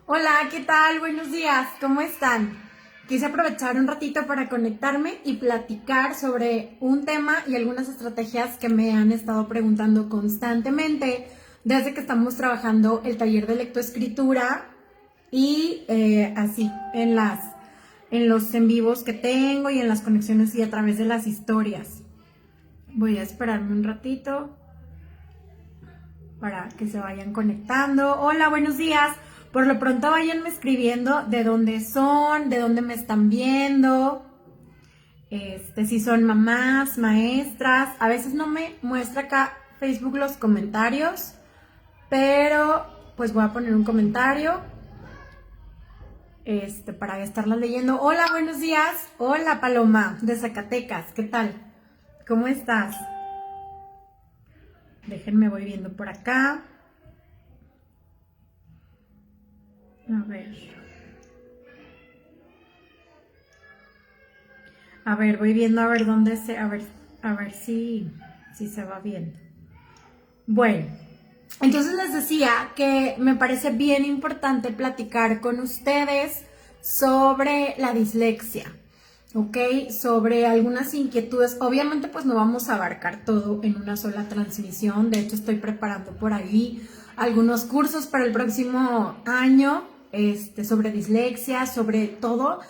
Hola, ¿qué tal? Buenos días, ¿cómo están? Quise aprovechar un ratito para conectarme y platicar sobre un tema y algunas estrategias que me han estado preguntando constantemente desde que estamos trabajando el taller de lectoescritura y así en los en vivos que tengo y en las conexiones y a través de las historias. Voy a esperarme un ratito para que se vayan conectando. Hola, buenos días. Por lo pronto vayanme escribiendo de dónde son, de dónde me están viendo, si son mamás, maestras. A veces no me muestra acá Facebook los comentarios, pero pues voy a poner un comentario para estarlas leyendo. Hola, buenos días. Hola, Paloma, de Zacatecas. ¿Qué tal? ¿Cómo estás? Déjenme, voy viendo por acá. A ver. Voy viendo a ver dónde se, a ver si se va bien. Bueno, entonces les decía que me parece bien importante platicar con ustedes sobre la dislexia, ¿ok? Sobre algunas inquietudes. Obviamente pues no vamos a abarcar todo en una sola transmisión. De hecho estoy preparando por ahí algunos cursos para el próximo año, sobre dislexia, sobre todo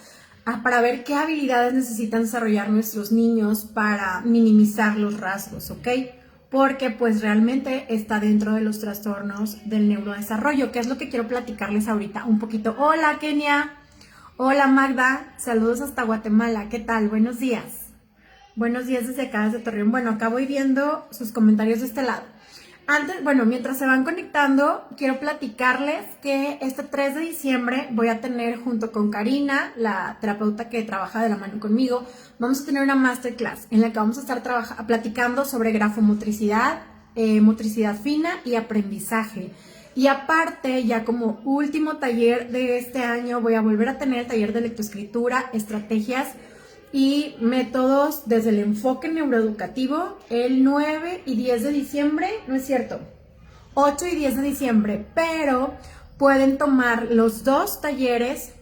para ver qué habilidades necesitan desarrollar nuestros niños para minimizar los rasgos, ¿ok? Porque pues realmente está dentro de los trastornos del neurodesarrollo, que es lo que quiero platicarles ahorita un poquito. Hola, Kenia. Hola, Magda. Saludos hasta Guatemala. ¿Qué tal? Buenos días. Buenos días desde acá, desde Torreón. Bueno, acá voy viendo sus comentarios de este lado. Antes, bueno, mientras se van conectando, quiero platicarles que este 3 de diciembre voy a tener junto con Karina, la terapeuta que trabaja de la mano conmigo, vamos a tener una masterclass en la que vamos a estar platicando sobre grafomotricidad, motricidad fina y aprendizaje. Y aparte, ya como último taller de este año, voy a volver a tener el taller de lectoescritura, estrategias y métodos desde el enfoque neuroeducativo el 9 y 10 de diciembre, no es cierto, 8 y 10 de diciembre, pero pueden tomar los dos talleres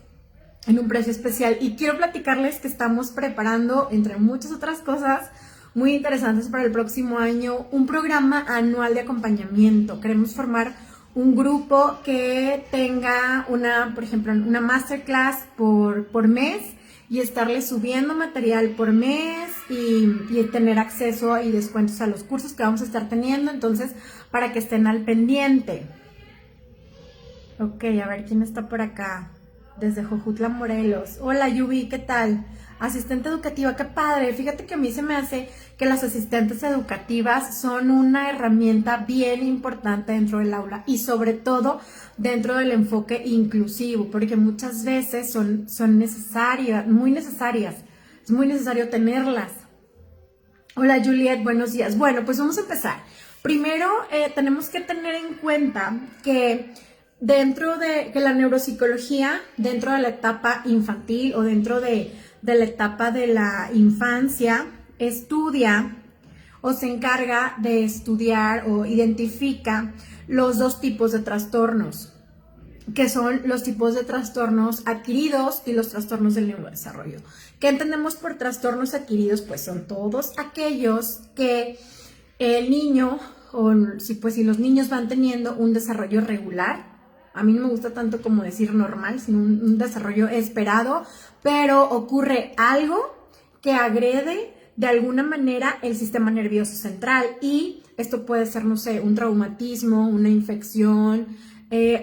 en un precio especial. Y quiero platicarles que estamos preparando, entre muchas otras cosas muy interesantes para el próximo año, un programa anual de acompañamiento. Queremos formar un grupo que tenga por ejemplo, una masterclass por mes y estarle subiendo material por mes y tener acceso y descuentos a los cursos que vamos a estar teniendo, entonces para que estén al pendiente. Ok, a ver quién está por acá, desde Jojutla, Morelos. Hola, Yubi, ¿qué tal? Asistente educativa, qué padre. Fíjate que a mí se me hace que las asistentes educativas son una herramienta bien importante dentro del aula y sobre todo dentro del enfoque inclusivo, porque muchas veces son necesarias, muy necesarias. Es muy necesario tenerlas. Hola, Juliet, buenos días. Bueno, pues vamos a empezar. Primero, tenemos que tener en cuenta que dentro de que la neuropsicología, dentro de la etapa infantil o dentro de la etapa de la infancia, estudia o se encarga de estudiar o identifica los dos tipos de trastornos, que son los tipos de trastornos adquiridos y los trastornos del neurodesarrollo. ¿Qué entendemos por trastornos adquiridos? Pues son todos aquellos que el niño, si los niños van teniendo un desarrollo regular. A mí no me gusta tanto como decir normal, sino un desarrollo esperado, pero ocurre algo que agrede de alguna manera el sistema nervioso central y esto puede ser, no sé, un traumatismo, una infección,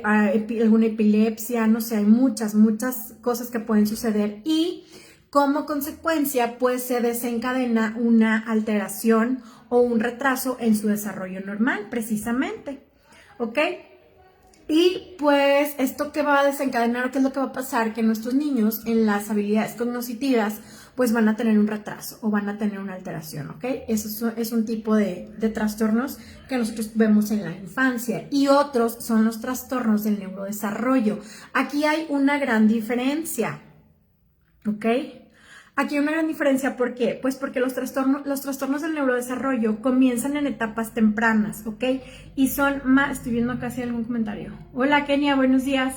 alguna epilepsia, no sé, hay muchas cosas que pueden suceder y como consecuencia pues se desencadena una alteración o un retraso en su desarrollo normal precisamente, ¿ok? Y pues esto que va a desencadenar, ¿qué es lo que va a pasar? Que nuestros niños en las habilidades cognitivas pues van a tener un retraso o van a tener una alteración, ¿ok? Eso es un tipo de trastornos que nosotros vemos en la infancia y otros son los trastornos del neurodesarrollo. Aquí hay una gran diferencia, ¿ok? Aquí hay una gran diferencia, ¿por qué? Pues porque los trastornos del neurodesarrollo comienzan en etapas tempranas, ¿ok? Y son más, estoy viendo acá si hay algún comentario. Hola, Kenia, buenos días.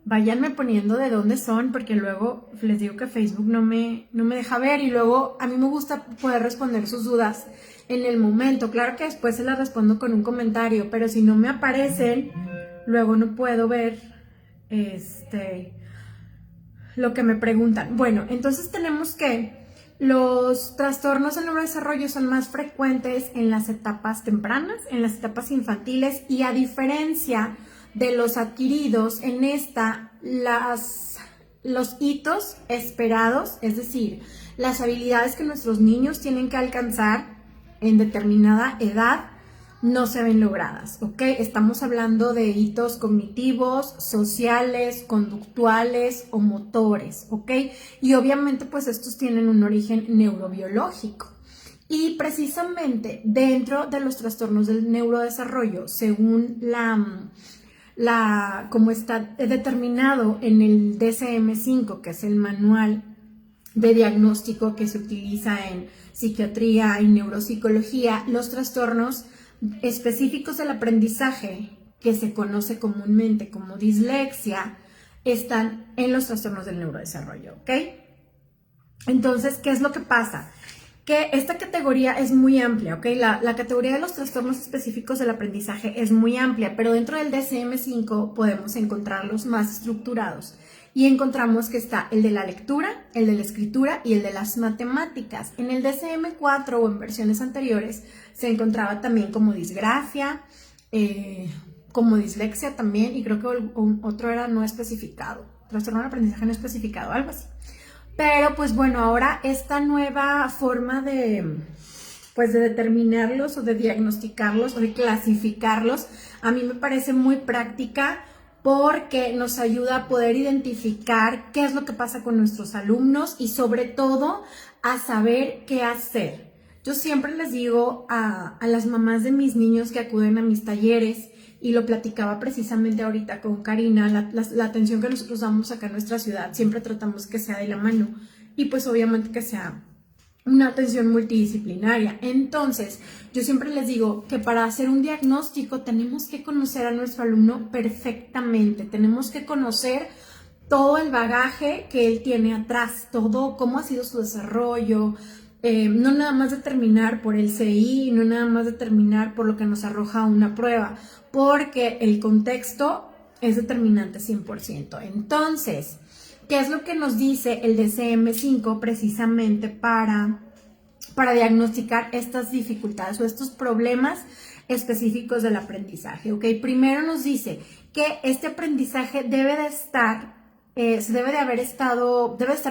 váyanme poniendo de dónde son, porque luego les digo que Facebook no me deja ver y luego a mí me gusta poder responder sus dudas en el momento. Claro que después se las respondo con un comentario, pero si no me aparecen, luego no puedo ver lo que me preguntan. Bueno, entonces tenemos que los trastornos del neurodesarrollo son más frecuentes en las etapas tempranas, en las etapas infantiles, y a diferencia de los adquiridos, en esta los hitos esperados, es decir, las habilidades que nuestros niños tienen que alcanzar en determinada edad, no se ven logradas, ¿ok? Estamos hablando de hitos cognitivos, sociales, conductuales o motores, ¿ok? Y obviamente pues estos tienen un origen neurobiológico. Y precisamente dentro de los trastornos del neurodesarrollo, según como está determinado en el DSM-5, que es el manual de diagnóstico que se utiliza en psiquiatría y neuropsicología, los trastornos específicos del aprendizaje, que se conoce comúnmente como dislexia, están en los trastornos del neurodesarrollo, ¿ok? Entonces, ¿qué es lo que pasa? Que esta categoría es muy amplia, ¿ok? La categoría de los trastornos específicos del aprendizaje es muy amplia, pero dentro del DSM-5 podemos encontrarlos más estructurados. Y encontramos que está el de la lectura, el de la escritura y el de las matemáticas. En el DSM-4 o en versiones anteriores se encontraba también como disgrafia, como dislexia también, y creo que otro era no especificado, trastorno del aprendizaje no especificado, algo así. Pero pues bueno, ahora esta nueva forma de determinarlos o de diagnosticarlos o de clasificarlos, a mí me parece muy práctica, porque nos ayuda a poder identificar qué es lo que pasa con nuestros alumnos y sobre todo a saber qué hacer. Yo siempre les digo a las mamás de mis niños que acuden a mis talleres, y lo platicaba precisamente ahorita con Karina, la atención que nosotros damos acá en nuestra ciudad, siempre tratamos que sea de la mano y pues obviamente que sea una atención multidisciplinaria. Entonces, yo siempre les digo que para hacer un diagnóstico tenemos que conocer a nuestro alumno perfectamente, tenemos que conocer todo el bagaje que él tiene atrás, todo cómo ha sido su desarrollo, no nada más determinar por el CI, no nada más determinar por lo que nos arroja una prueba, porque el contexto es determinante 100%. Entonces, ¿qué es lo que nos dice el DSM-5 precisamente para diagnosticar estas dificultades o estos problemas específicos del aprendizaje? ¿Ok? Primero nos dice que este aprendizaje debe estar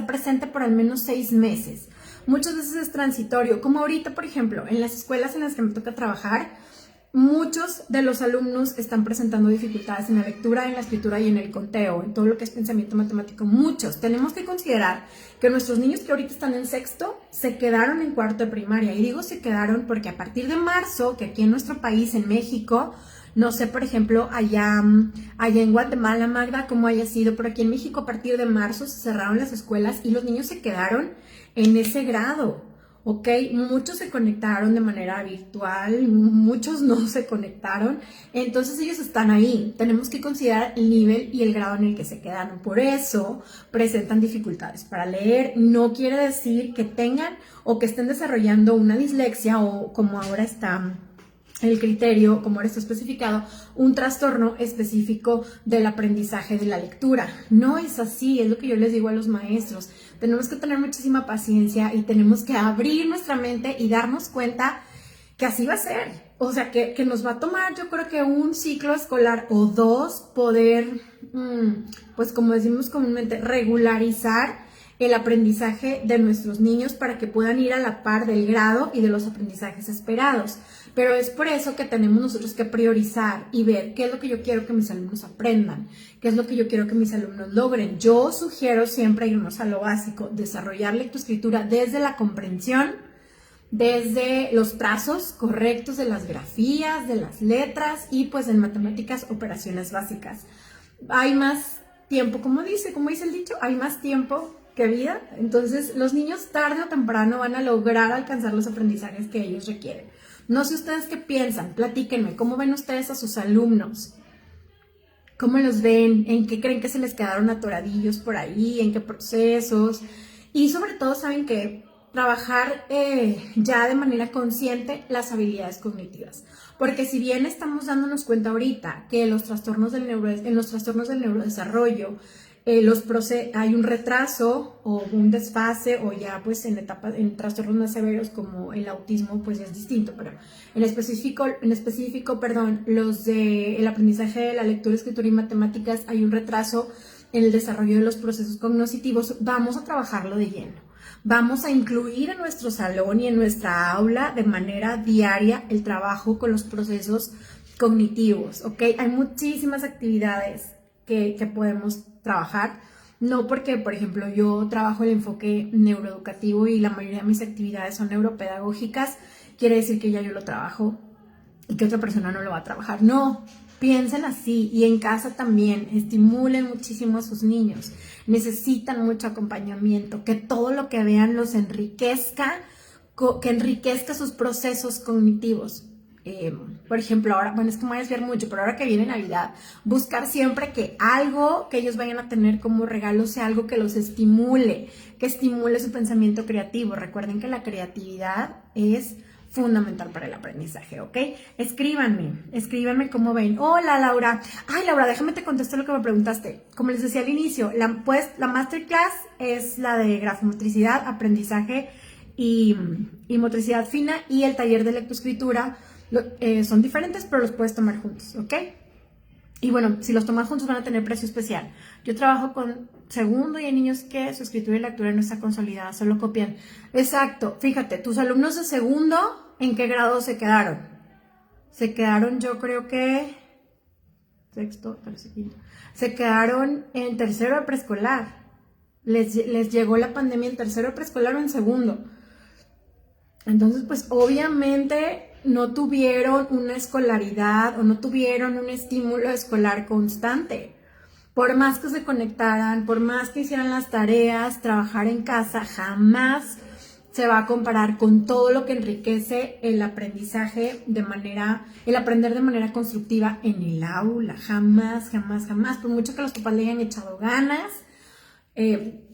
presente por al menos 6 meses. Muchas veces es transitorio, como ahorita, por ejemplo, en las escuelas en las que me toca trabajar, muchos de los alumnos están presentando dificultades en la lectura, en la escritura y en el conteo, en todo lo que es pensamiento matemático. Muchos. Tenemos que considerar que nuestros niños que ahorita están en sexto se quedaron en cuarto de primaria. Y digo se quedaron porque a partir de marzo, que aquí en nuestro país, en México, no sé, por ejemplo, allá en Guatemala, Magda, cómo haya sido, pero aquí en México a partir de marzo se cerraron las escuelas y los niños se quedaron en ese grado, ¿ok? Muchos se conectaron de manera virtual, muchos no se conectaron, entonces ellos están ahí. Tenemos que considerar el nivel y el grado en el que se quedaron. Por eso presentan dificultades para leer. No quiere decir que tengan o que estén desarrollando una dislexia o, como ahora está el criterio, como ahora está especificado, un trastorno específico del aprendizaje de la lectura. No es así, es lo que yo les digo a los maestros. Tenemos que tener muchísima paciencia y tenemos que abrir nuestra mente y darnos cuenta que así va a ser. O sea, que nos va a tomar, yo creo que un ciclo escolar o 2 poder, pues como decimos comúnmente, regularizar el aprendizaje de nuestros niños para que puedan ir a la par del grado y de los aprendizajes esperados. Pero es por eso que tenemos nosotros que priorizar y ver qué es lo que yo quiero que mis alumnos aprendan, qué es lo que yo quiero que mis alumnos logren. Yo sugiero siempre irnos a lo básico, desarrollar lectoescritura desde la comprensión, desde los trazos correctos de las grafías, de las letras y pues en matemáticas operaciones básicas. Hay más tiempo, como dice el dicho, hay más tiempo que vida. Entonces los niños tarde o temprano van a lograr alcanzar los aprendizajes que ellos requieren. No sé ustedes qué piensan, platíquenme, ¿cómo ven ustedes a sus alumnos? ¿Cómo los ven? ¿En qué creen que se les quedaron atoradillos por ahí? ¿En qué procesos? Y sobre todo, saben que trabajar ya de manera consciente las habilidades cognitivas. Porque si bien estamos dándonos cuenta ahorita que en los trastornos del neurodesarrollo hay un retraso o un desfase, o ya pues en trastornos más severos como el autismo pues es distinto, pero en específico, perdón, los del aprendizaje de la lectura, escritura y matemáticas hay un retraso en el desarrollo de los procesos cognitivos. Vamos a trabajarlo de lleno. Vamos a incluir en nuestro salón y en nuestra aula de manera diaria el trabajo con los procesos cognitivos, ¿ok? Hay muchísimas actividades que podemos trabajar, no porque, por ejemplo, yo trabajo el enfoque neuroeducativo y la mayoría de mis actividades son neuropedagógicas, quiere decir que ya yo lo trabajo y que otra persona no lo va a trabajar. No, piensen así, y en casa también, estimulen muchísimo a sus niños, necesitan mucho acompañamiento, que todo lo que vean los enriquezca, que enriquezca sus procesos cognitivos. Por ejemplo, ahora, bueno, es que me voy a desviar mucho, pero ahora que viene Navidad, buscar siempre que algo que ellos vayan a tener como regalo sea algo que los estimule, que estimule su pensamiento creativo. Recuerden que la creatividad es fundamental para el aprendizaje, ¿ok? Escríbanme cómo ven. Hola, Laura. Ay, Laura, déjame te contesto lo que me preguntaste. Como les decía al inicio, la masterclass es la de grafomotricidad, aprendizaje y motricidad fina, y el taller de lectoescritura son diferentes, pero los puedes tomar juntos, ¿ok? Y bueno, si los tomas juntos van a tener precio especial. Yo trabajo con segundo y hay niños que su escritura y lectura no está consolidada, solo copian. Exacto, fíjate, tus alumnos de segundo, ¿en qué grado se quedaron? Se quedaron, yo creo que sexto, tercero, quinto. Se quedaron en tercero de preescolar. Les llegó la pandemia en tercero de preescolar o en segundo. Entonces, pues obviamente no tuvieron una escolaridad o no tuvieron un estímulo escolar constante. Por más que se conectaran, por más que hicieran las tareas, trabajar en casa, jamás se va a comparar con todo lo que enriquece el aprendizaje el aprender de manera constructiva en el aula. Jamás, jamás, jamás. Por mucho que los papás le hayan echado ganas,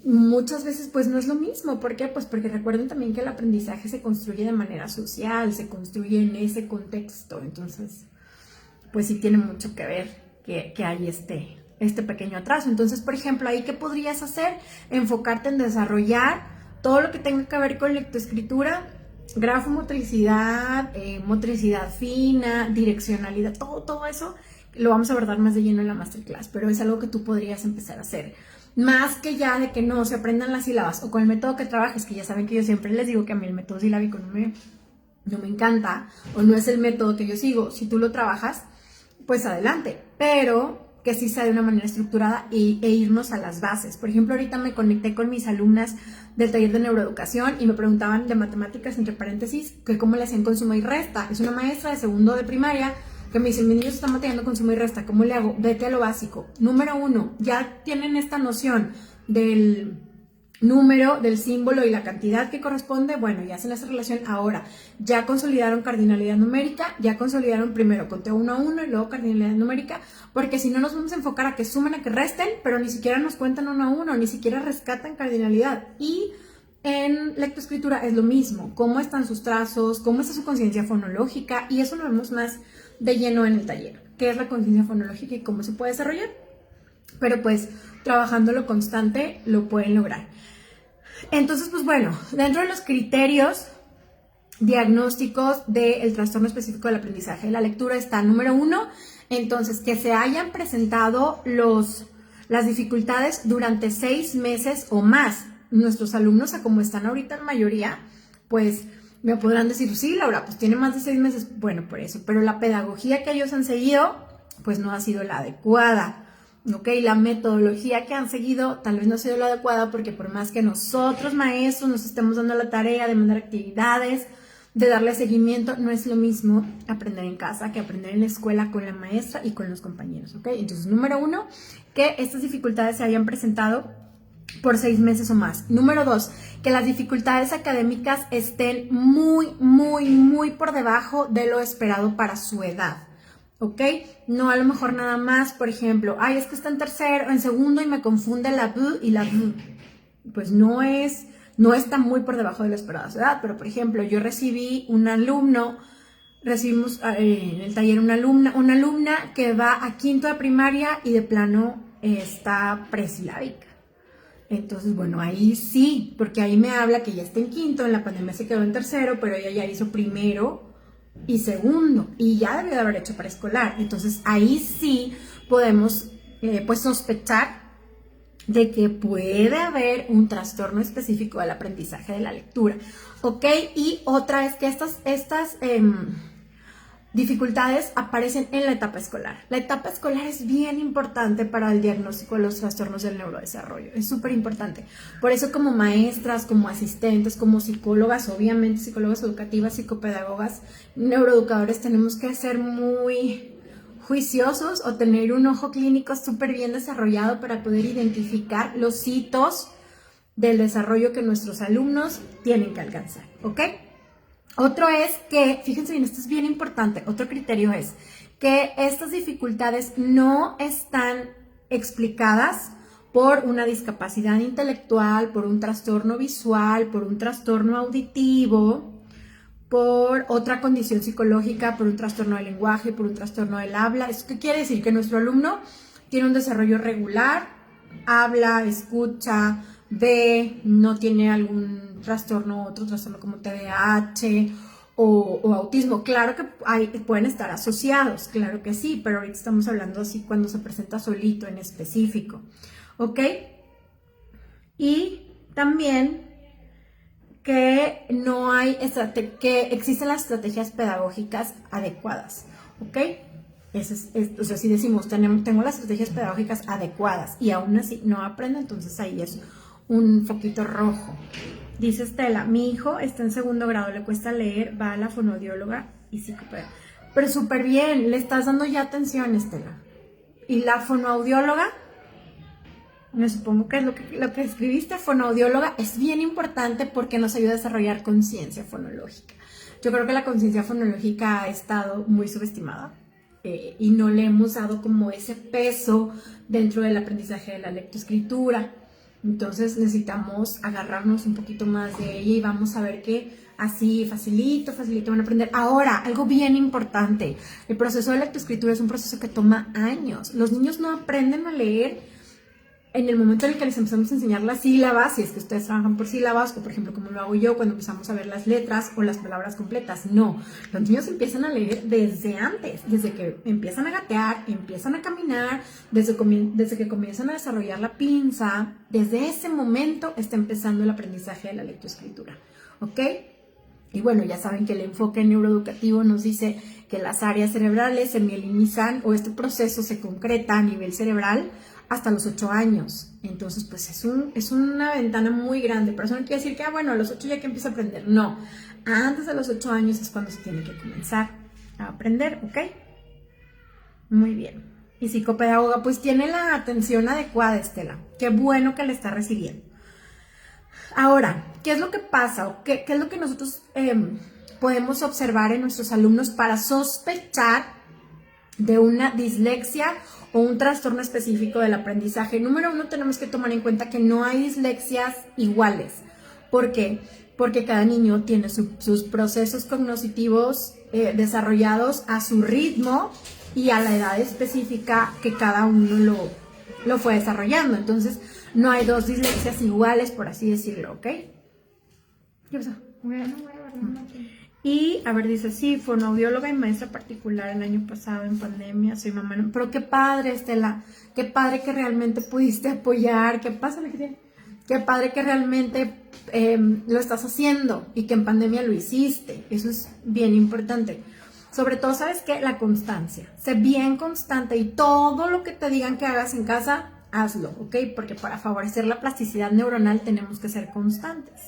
muchas veces pues no es lo mismo. ¿Por qué? Pues porque recuerden también que el aprendizaje se construye de manera social, se construye en ese contexto. Entonces, pues sí tiene mucho que ver que hay este pequeño atraso. Entonces, por ejemplo, ahí ¿qué podrías hacer? Enfocarte en desarrollar todo lo que tenga que ver con lectoescritura, grafomotricidad, motricidad fina, direccionalidad, todo eso lo vamos a abordar más de lleno en la masterclass, pero es algo que tú podrías empezar a hacer. Más que ya de que no se aprendan las sílabas o con el método que trabajes, que ya saben que yo siempre les digo que a mí el método silábico no me encanta o no es el método que yo sigo. Si tú lo trabajas, pues adelante, pero que sí sea de una manera estructurada e irnos a las bases. Por ejemplo, ahorita me conecté con mis alumnas del taller de neuroeducación y me preguntaban de matemáticas, entre paréntesis, que cómo le hacían con suma y resta. Es una maestra de segundo de primaria que me dice: mis niños están batallando con suma y resta, ¿cómo le hago? Vete a lo básico. Número 1, ya tienen esta noción del número, del símbolo y la cantidad que corresponde. Bueno, ya hacen esa relación. Ahora, ya consolidaron cardinalidad numérica, ya consolidaron primero conteo 1 a 1 y luego cardinalidad numérica, porque si no nos vamos a enfocar a que sumen, a que resten, pero ni siquiera nos cuentan 1 a 1, ni siquiera rescatan cardinalidad. Y en lectoescritura es lo mismo, cómo están sus trazos, cómo está su conciencia fonológica, y eso lo vemos más de lleno en el taller, qué es la conciencia fonológica y cómo se puede desarrollar. Pero pues trabajándolo constante lo pueden lograr. Entonces, pues bueno, dentro de los criterios diagnósticos del trastorno específico del aprendizaje de la lectura está número 1, entonces que se hayan presentado las dificultades durante 6 meses o más. Nuestros alumnos, a como están ahorita en mayoría, pues me podrán decir: sí, Laura, pues tiene más de 6 meses. Bueno, por eso, pero la pedagogía que ellos han seguido, pues no ha sido la adecuada. Ok, la metodología que han seguido tal vez no ha sido la adecuada, porque por más que nosotros maestros nos estemos dando la tarea de mandar actividades, de darle seguimiento, no es lo mismo aprender en casa que aprender en la escuela con la maestra y con los compañeros. Ok, entonces número 1, que estas dificultades se hayan presentado por 6 meses o más. Número 2, que las dificultades académicas estén muy, muy, muy por debajo de lo esperado para su edad. ¿ok? No a lo mejor nada más, por ejemplo, ay, es que está en tercero, en segundo y me confunde la B y la B. Pues no está muy por debajo de la esperada edad, pero por ejemplo, yo recibimos en el taller una alumna que va a quinto de primaria y de plano está presilábica. Entonces, bueno, ahí sí, porque ahí me habla que ya está en quinto, en la pandemia se quedó en tercero, pero ella ya hizo primero y segundo, y ya debió de haber hecho preescolar. Entonces, ahí sí podemos pues sospechar de que puede haber un trastorno específico del aprendizaje de la lectura, ¿ok? Y otra es que estas dificultades aparecen en la etapa escolar. La etapa escolar es bien importante para el diagnóstico de los trastornos del neurodesarrollo. Es súper importante. Por eso como maestras, como asistentes, como psicólogas, obviamente psicólogas educativas, psicopedagogas, neuroeducadores, tenemos que ser muy juiciosos o tener un ojo clínico súper bien desarrollado para poder identificar los hitos del desarrollo que nuestros alumnos tienen que alcanzar, ¿ok? Otro es que, fíjense bien, esto es bien importante, otro criterio es que estas dificultades no están explicadas por una discapacidad intelectual, por un trastorno visual, por un trastorno auditivo, por otra condición psicológica, por un trastorno del lenguaje, por un trastorno del habla. ¿Eso qué quiere decir? Que nuestro alumno tiene un desarrollo regular, habla, escucha, ve, no tiene algún trastorno, otro trastorno como TDAH o autismo. Claro que pueden estar asociados, claro que sí, pero ahorita estamos hablando así cuando se presenta solito en específico, ¿ok? Y también que que existen las estrategias pedagógicas adecuadas, ¿ok? O sea, si decimos, tengo las estrategias pedagógicas adecuadas y aún así no aprende, entonces ahí es un foquito rojo. Dice Estela, mi hijo está en segundo grado, le cuesta leer, va a la fonoaudióloga y psicopedagoga. Pero súper bien, le estás dando ya atención, Estela. Y la fonoaudióloga, me supongo que es lo que escribiste, fonoaudióloga, es bien importante porque nos ayuda a desarrollar conciencia fonológica. Yo creo que la conciencia fonológica ha estado muy subestimada y no le hemos dado como ese peso dentro del aprendizaje de la lectoescritura. Entonces necesitamos agarrarnos un poquito más de ella y vamos a ver que así facilito van a aprender. Ahora, algo bien importante, el proceso de lectoescritura es un proceso que toma años. Los niños no aprenden a leer en el momento en el que les empezamos a enseñar las sílabas, si es que ustedes trabajan por sílabas, o por ejemplo como lo hago yo cuando empezamos a ver las letras o las palabras completas. No, los niños empiezan a leer desde antes, desde que empiezan a gatear, empiezan a caminar, desde que comienzan a desarrollar la pinza. Desde ese momento está empezando el aprendizaje de la lectoescritura, ¿ok? Y bueno, ya saben que el enfoque neuroeducativo nos dice que las áreas cerebrales se mielinizan o este proceso se concreta a nivel cerebral hasta los 8 años. Entonces, pues es una ventana muy grande. Pero eso no quiere decir que, bueno, a los 8 ya que empieza a aprender. No, antes de los 8 años es cuando se tiene que comenzar a aprender, ¿ok? Muy bien. Y psicopedagoga, pues tiene la atención adecuada, Estela. Qué bueno que la está recibiendo. Ahora, ¿qué es lo que pasa? ¿O qué es lo que nosotros podemos observar en nuestros alumnos para sospechar de una dislexia o un trastorno específico del aprendizaje? Número 1, tenemos que tomar en cuenta que no hay dislexias iguales. ¿Por qué? Porque cada niño tiene sus procesos cognitivos desarrollados a su ritmo y a la edad específica que cada uno lo fue desarrollando. Entonces, no hay dos dislexias iguales, por así decirlo, ¿ok? ¿Qué pasó? Y, a ver, dice, sí, fonoaudióloga y maestra particular el año pasado en pandemia, soy mamá. Pero qué padre, Estela, qué padre que realmente pudiste apoyar, qué padre que realmente lo estás haciendo y que en pandemia lo hiciste. Eso es bien importante. Sobre todo, ¿sabes qué? La constancia. Sé bien constante y todo lo que te digan que hagas en casa, hazlo, ¿ok? Porque para favorecer la plasticidad neuronal tenemos que ser constantes.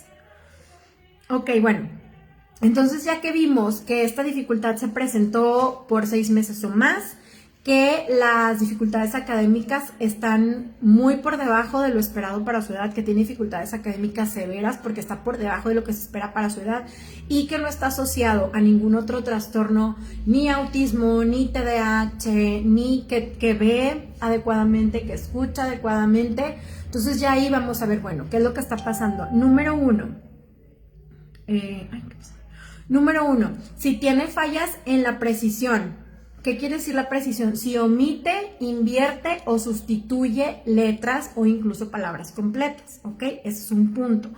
Ok, bueno. Entonces, ya que vimos que esta dificultad se presentó por 6 meses o más, que las dificultades académicas están muy por debajo de lo esperado para su edad, que tiene dificultades académicas severas porque está por debajo de lo que se espera para su edad y que no está asociado a ningún otro trastorno, ni autismo, ni TDAH, ni que ve adecuadamente, que escucha adecuadamente. Entonces ya ahí vamos a ver, bueno, ¿qué es lo que está pasando? Número uno, si tiene fallas en la precisión. ¿Qué quiere decir la precisión? Si omite, invierte o sustituye letras o incluso palabras completas, ¿ok? Ese es un punto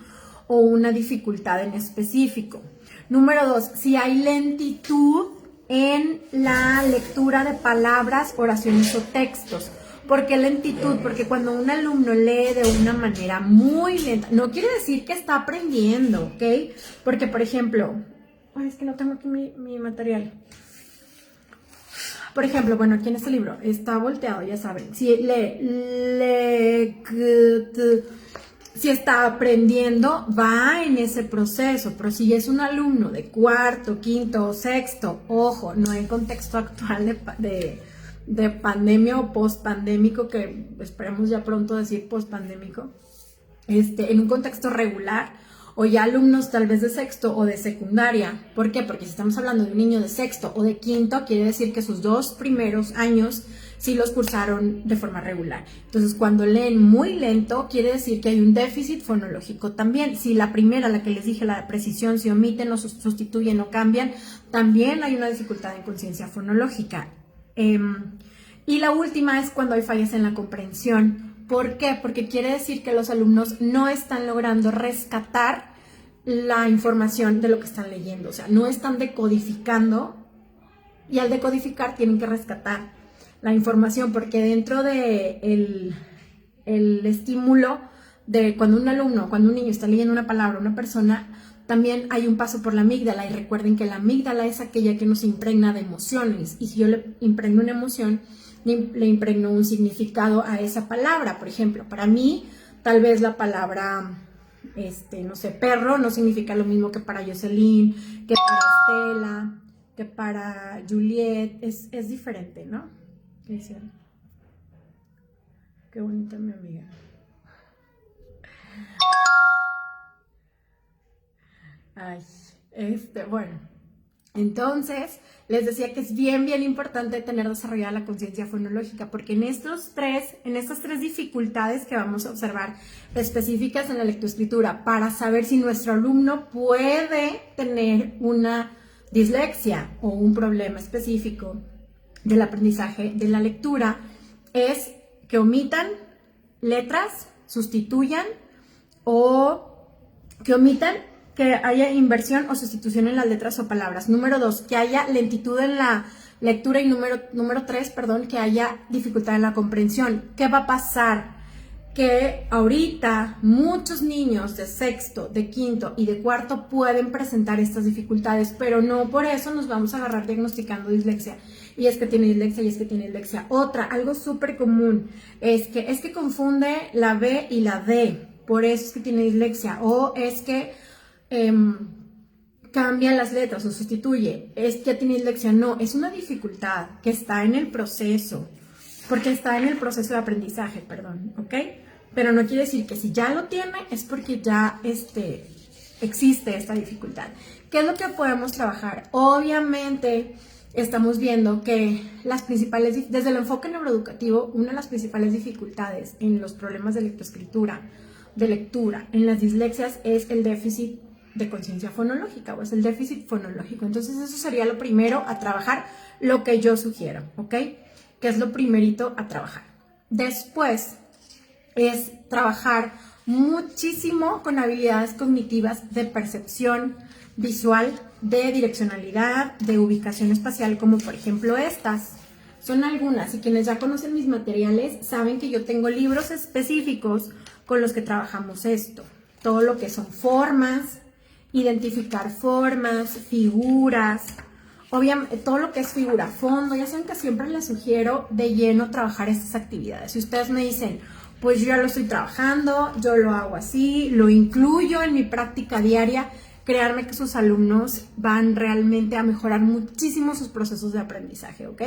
o una dificultad en específico. Número 2, si hay lentitud en la lectura de palabras, oraciones o textos. ¿Por qué lentitud? Porque cuando un alumno lee de una manera muy lenta, no quiere decir que está aprendiendo, ¿ok? Porque, por ejemplo, es que no tengo aquí mi material. Por ejemplo, bueno, aquí en este libro está volteado, ya saben. Si está aprendiendo, va en ese proceso. Pero si es un alumno de cuarto, quinto o sexto, ojo, no en contexto actual de pandemia o post-pandémico, que esperemos ya pronto decir post-pandémico, en un contexto regular, o ya alumnos tal vez de sexto o de secundaria. ¿Por qué? Porque si estamos hablando de un niño de sexto o de quinto, quiere decir que sus 2 primeros años sí los cursaron de forma regular. Entonces, cuando leen muy lento, quiere decir que hay un déficit fonológico también. Si la primera, la que les dije, la precisión, si omiten o sustituyen o cambian, también hay una dificultad en conciencia fonológica. Y la última es cuando hay fallas en la comprensión. ¿Por qué? Porque quiere decir que los alumnos no están logrando rescatar la información de lo que están leyendo, o sea, no están decodificando, y al decodificar tienen que rescatar la información, porque dentro de el estímulo de cuando un niño está leyendo una palabra, una persona, también hay un paso por la amígdala, y recuerden que la amígdala es aquella que nos impregna de emociones, y si yo le impregno una emoción, le impregno un significado a esa palabra. Por ejemplo, para mí, tal vez la palabra, no sé, perro no significa lo mismo que para Jocelyn, que para Estela, que para Juliet. Es diferente, ¿no? ¿Qué dicen? Qué bonita mi amiga. Ay, bueno. Entonces, les decía que es bien importante tener desarrollada la conciencia fonológica, porque en estas tres dificultades que vamos a observar específicas en la lectoescritura, para saber si nuestro alumno puede tener una dislexia o un problema específico del aprendizaje de la lectura, es que omitan letras, sustituyan o que haya inversión o sustitución en las letras o palabras. Número 2, que haya lentitud en la lectura. Y número 3, que haya dificultad en la comprensión. ¿Qué va a pasar? Que ahorita muchos niños de sexto, de quinto y de cuarto pueden presentar estas dificultades, pero no por eso nos vamos a agarrar diagnosticando dislexia. Y es que tiene dislexia, y es que tiene dislexia. Algo súper común es que confunde la B y la D, por eso es que tiene dislexia. O es que cambia las letras o sustituye, es que tiene dislexia. No, es una dificultad que está en el proceso, porque está en el proceso de aprendizaje, perdón, ¿ok? Pero no quiere decir que si ya lo tiene, es porque ya existe esta dificultad. ¿Qué es lo que podemos trabajar? Obviamente, estamos viendo que desde el enfoque neuroeducativo, una de las principales dificultades en los problemas de lectoescritura, de lectura, en las dislexias, es el déficit de conciencia fonológica, o es el déficit fonológico. Entonces eso sería lo primero a trabajar, lo que yo sugiero, ¿ok? Que es lo primerito a trabajar. Después es trabajar muchísimo con habilidades cognitivas de percepción visual, de direccionalidad, de ubicación espacial, como por ejemplo estas. Son algunas, y quienes ya conocen mis materiales saben que yo tengo libros específicos con los que trabajamos esto. Todo lo que son formas, identificar formas, figuras, obviamente todo lo que es figura, fondo. Ya saben que siempre les sugiero de lleno trabajar estas actividades. Si ustedes me dicen, pues yo ya lo estoy trabajando, yo lo hago así, lo incluyo en mi práctica diaria, créanme que sus alumnos van realmente a mejorar muchísimo sus procesos de aprendizaje, ¿ok?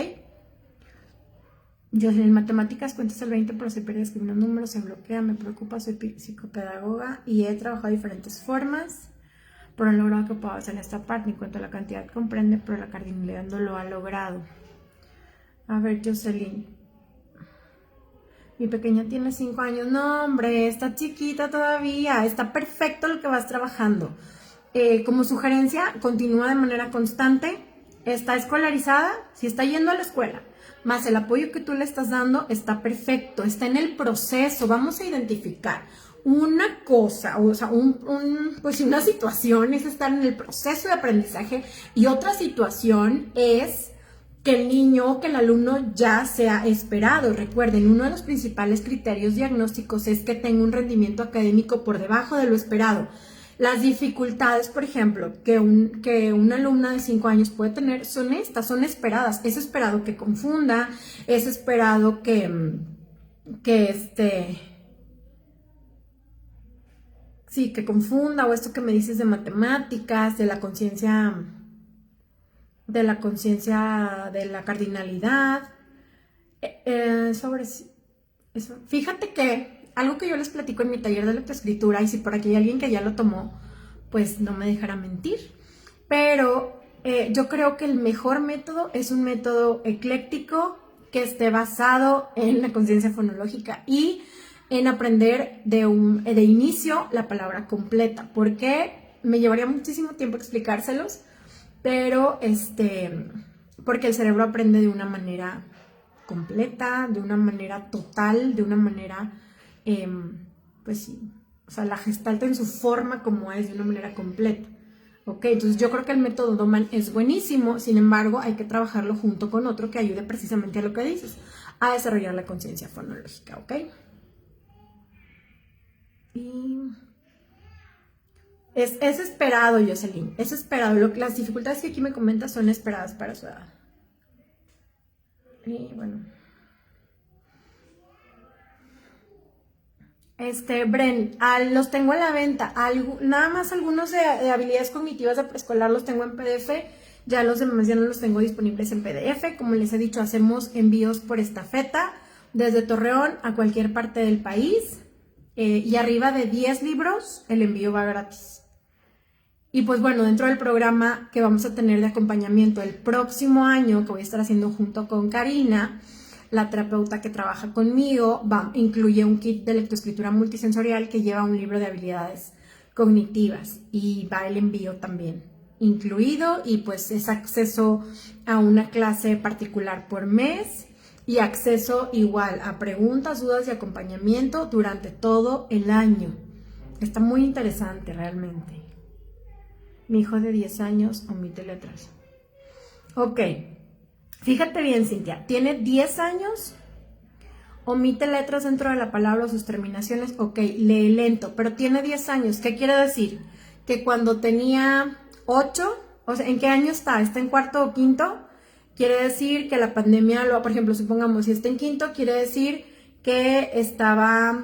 Yo en matemáticas cuentas el 20, pero se pierde escribiendo números, se bloquea, me preocupa, soy psicopedagoga y he trabajado de diferentes formas, pero no he logrado que pueda hacer esta parte. En cuanto a la cantidad comprende, pero la cardinalidad no lo ha logrado. A ver, Jocelyn. Mi pequeña tiene 5 años. No, hombre, está chiquita todavía. Está perfecto lo que vas trabajando. Como sugerencia, continúa de manera constante. Está escolarizada, si está yendo a la escuela, más el apoyo que tú le estás dando, está perfecto. Está en el proceso. Vamos a identificar una cosa, o sea, pues una situación es estar en el proceso de aprendizaje y otra situación es que el niño o que el alumno ya sea esperado. Recuerden, uno de los principales criterios diagnósticos es que tenga un rendimiento académico por debajo de lo esperado. Las dificultades, por ejemplo, que una alumna de 5 años puede tener son estas, son esperadas. Es esperado que confunda, es esperado que confunda, o esto que me dices de matemáticas, de la conciencia de la cardinalidad, sobre eso. Fíjate que algo que yo les platico en mi taller de lectoescritura, y si por aquí hay alguien que ya lo tomó, pues no me dejará mentir, pero yo creo que el mejor método es un método ecléctico que esté basado en la conciencia fonológica y en aprender de inicio la palabra completa, porque me llevaría muchísimo tiempo explicárselos, pero porque el cerebro aprende de una manera completa, de una manera total, de una manera, pues sí, o sea, la gestalta en su forma como es, de una manera completa. Ok, entonces yo creo que el método Doman es buenísimo, sin embargo, hay que trabajarlo junto con otro que ayude precisamente a lo que dices, a desarrollar la conciencia fonológica, ¿ok? Y es esperado, Jocelyn, es esperado. Las dificultades que aquí me comentas son esperadas para su edad. Y bueno. Bren, los tengo a la venta. Nada más algunos de habilidades cognitivas de preescolar los tengo en PDF. Ya los demás ya no los tengo disponibles en PDF. Como les he dicho, hacemos envíos por estafeta desde Torreón a cualquier parte del país. Y arriba de 10 libros, el envío va gratis. Y pues bueno, dentro del programa que vamos a tener de acompañamiento el próximo año, que voy a estar haciendo junto con Karina, la terapeuta que trabaja conmigo, incluye un kit de lectoescritura multisensorial que lleva un libro de habilidades cognitivas y va el envío también incluido, y pues es acceso a una clase particular por mes y acceso igual a preguntas, dudas y acompañamiento durante todo el año. Está muy interesante realmente. Mi hijo de 10 años omite letras. Ok. Fíjate bien, Cintia, tiene 10 años, omite letras dentro de la palabra o sus terminaciones, ok, lee lento, pero tiene 10 años. ¿Qué quiere decir? Que cuando tenía 8, o sea, ¿en qué año está? ¿Está en cuarto o quinto? Quiere decir que la pandemia, por ejemplo, supongamos, si está en quinto, quiere decir que estaba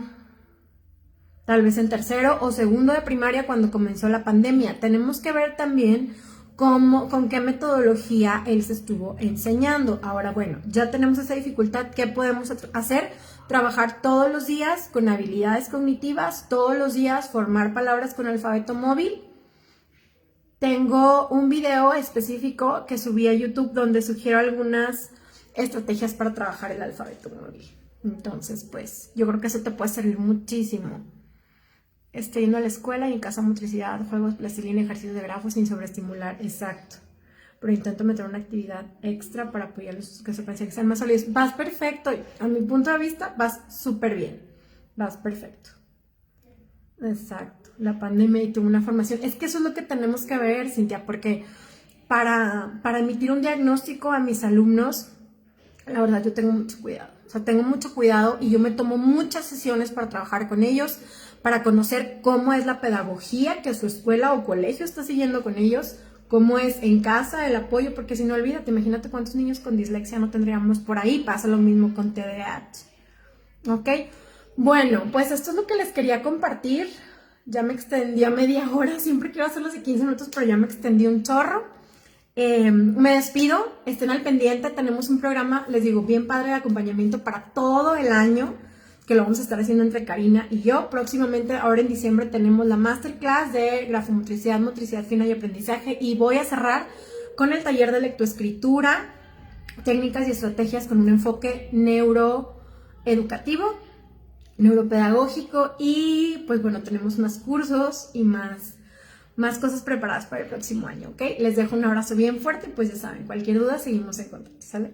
tal vez en tercero o segundo de primaria cuando comenzó la pandemia. Tenemos que ver también con qué metodología él se estuvo enseñando. Ahora, bueno, ya tenemos esa dificultad. ¿Qué podemos hacer? Trabajar todos los días con habilidades cognitivas, todos los días formar palabras con alfabeto móvil. Tengo un video específico que subí a YouTube donde sugiero algunas estrategias para trabajar el alfabeto móvil. Entonces, pues, yo creo que eso te puede servir muchísimo. Estoy yendo a la escuela y en casa motricidad, juegos, plastilina, ejercicios de grafos sin sobreestimular, exacto. Pero intento meter una actividad extra para apoyarlos que sean más sólidos. Vas perfecto, a mi punto de vista vas súper bien, vas perfecto. Exacto, la pandemia y tuvo una formación. Es que eso es lo que tenemos que ver, Cintia, porque para emitir un diagnóstico a mis alumnos, la verdad yo tengo mucho cuidado. O sea, tengo mucho cuidado y yo me tomo muchas sesiones para trabajar con ellos, para conocer cómo es la pedagogía que su escuela o colegio está siguiendo con ellos, cómo es en casa el apoyo, porque si no, olvídate, imagínate cuántos niños con dislexia no tendríamos por ahí. Pasa lo mismo con TDAH. ¿Ok? Bueno, pues esto es lo que les quería compartir. Ya me extendí a media hora, siempre quiero hacerlos de 15 minutos, pero ya me extendí un chorro. Me despido, estén al pendiente, tenemos un programa, les digo, bien padre de acompañamiento para todo el año, que lo vamos a estar haciendo entre Karina y yo. Próximamente, ahora en diciembre, tenemos la masterclass de grafomotricidad, motricidad fina y aprendizaje, y voy a cerrar con el taller de lectoescritura, técnicas y estrategias con un enfoque neuroeducativo, neuropedagógico, y pues bueno, tenemos más cursos y más cosas preparadas para el próximo año, ¿ok? Les dejo un abrazo bien fuerte y pues ya saben, cualquier duda seguimos en contacto, ¿sale?